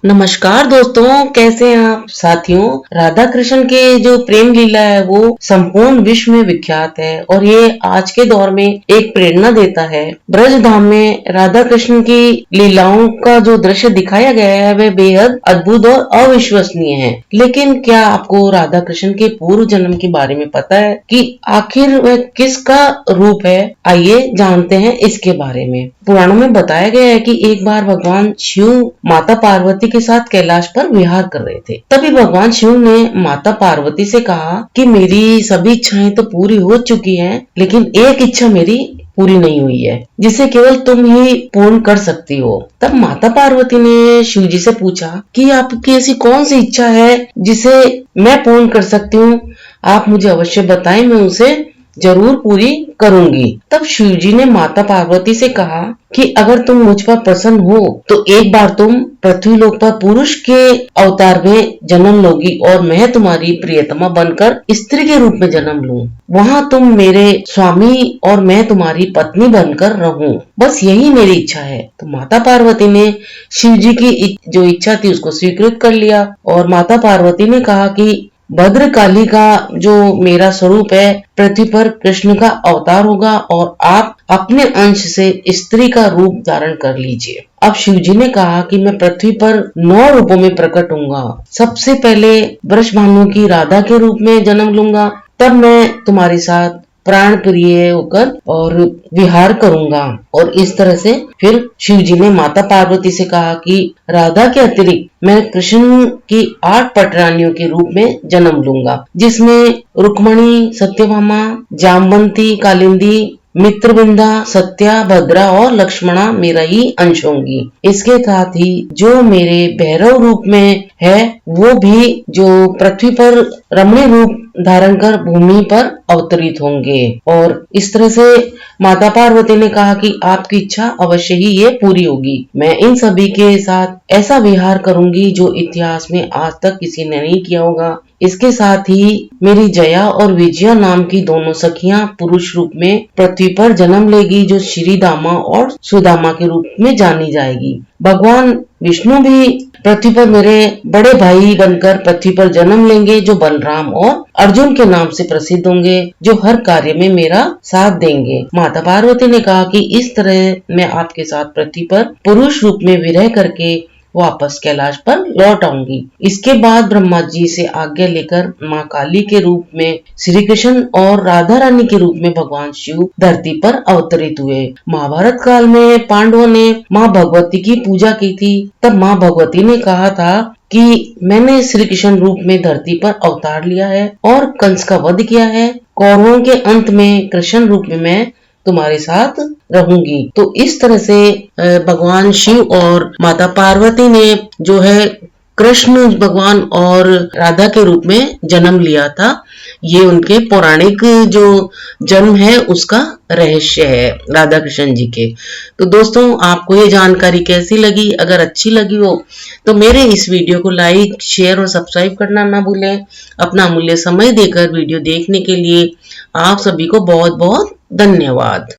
नमस्कार दोस्तों, कैसे हैं आप साथियों। राधा कृष्ण के जो प्रेम लीला है वो संपूर्ण विश्व में विख्यात है और ये आज के दौर में एक प्रेरणा देता है। ब्रज धाम में राधा कृष्ण की लीलाओं का जो दृश्य दिखाया गया है वह बेहद अद्भुत और अविश्वसनीय है। लेकिन क्या आपको राधा कृष्ण के पूर्व जन्म के बारे में पता है कि आखिर वह किसका रूप है? आइए जानते हैं इसके बारे में। पुराणों में बताया गया है कि एक बार भगवान शिव माता पार्वती के साथ कैलाश पर विहार कर रहे थे। तभी भगवान शिव ने माता पार्वती से कहा कि मेरी सभी इच्छाएं तो पूरी हो चुकी हैं, लेकिन एक इच्छा मेरी पूरी नहीं हुई है जिसे केवल तुम ही पूर्ण कर सकती हो। तब माता पार्वती ने शिव जी से पूछा कि आपकी ऐसी कौन सी इच्छा है जिसे मैं पूर्ण कर सकती हूँ? आप मुझे अवश्य बताएं, मैं उसे जरूर पूरी करूंगी। तब शिव जी ने माता पार्वती से कहा कि अगर तुम मुझ पर प्रसन्न हो तो एक बार तुम पृथ्वी लोक पर पुरुष के अवतार में जन्म लोगी और मैं तुम्हारी प्रियतमा बनकर स्त्री के रूप में जन्म लूं। वहां तुम मेरे स्वामी और मैं तुम्हारी पत्नी बनकर रहूं। बस यही मेरी इच्छा है। तो माता पार्वती ने शिव जी की जो इच्छा थी उसको स्वीकृत कर लिया और माता पार्वती ने कहा कि भद्रकाली का जो मेरा स्वरूप है पृथ्वी पर कृष्ण का अवतार होगा और आप अपने अंश से स्त्री का रूप धारण कर लीजिए। अब शिव जी ने कहा कि मैं पृथ्वी पर 9 रूपों में प्रकट होऊंगा। सबसे पहले वृषभानु की राधा के रूप में जन्म लूंगा, तब मैं तुम्हारे साथ प्राण प्रिय होकर और विहार करूंगा। और इस तरह से फिर शिव जी ने माता पार्वती से कहा कि राधा के अतिरिक्त मैं कृष्ण की 8 पटरानियों के रूप में जन्म लूंगा, जिसमें रुक्मणी, सत्यभामा, जामवंती, कालिंदी, मित्रविंदा, सत्या, भद्रा और लक्ष्मणा मेरा ही अंश होंगी। इसके साथ ही जो मेरे भैरव रूप में है वो भी जो पृथ्वी पर रमणीय रूप धारण कर भूमि पर अवतरित होंगे। और इस तरह से माता पार्वती ने कहा कि आपकी इच्छा अवश्य ही ये पूरी होगी। मैं इन सभी के साथ ऐसा विहार करूंगी जो इतिहास में आज तक किसी ने नहीं किया होगा। इसके साथ ही मेरी जया और विजया नाम की दोनों सखियां पुरुष रूप में पृथ्वी पर जन्म लेगी, जो श्रीदामा और सुदामा के रूप में जानी जाएगी। भगवान विष्णु भी पृथ्वी पर मेरे बड़े भाई बनकर पृथ्वी पर जन्म लेंगे, जो बलराम और अर्जुन के नाम से प्रसिद्ध होंगे, जो हर कार्य में मेरा साथ देंगे। माता पार्वती ने कहा कि इस तरह मैं आपके साथ पृथ्वी पर पुरुष रूप में विरह करके वापस कैलाश पर लौट आऊंगी। इसके बाद ब्रह्मा जी से आज्ञा लेकर माँ काली के रूप में श्री कृष्ण और राधा रानी के रूप में भगवान शिव धरती पर अवतरित हुए। महाभारत काल में पांडवों ने माँ भगवती की पूजा की थी। तब माँ भगवती ने कहा था कि मैंने श्री कृष्ण रूप में धरती पर अवतार लिया है और कंस का वध किया है। कौरवों के अंत में कृष्ण रूप में मैं तुम्हारे साथ रहूंगी। तो इस तरह से भगवान शिव और माता पार्वती ने जो है कृष्ण भगवान और राधा के रूप में जन्म लिया था। ये उनके पौराणिक जो जन्म है उसका रहस्य है राधा कृष्ण जी के। तो दोस्तों, आपको ये जानकारी कैसी लगी? अगर अच्छी लगी हो तो मेरे इस वीडियो को लाइक, शेयर और सब्सक्राइब करना ना भूलें। अपना अमूल्य समय देकर वीडियो देखने के लिए आप सभी को बहुत बहुत धन्यवाद।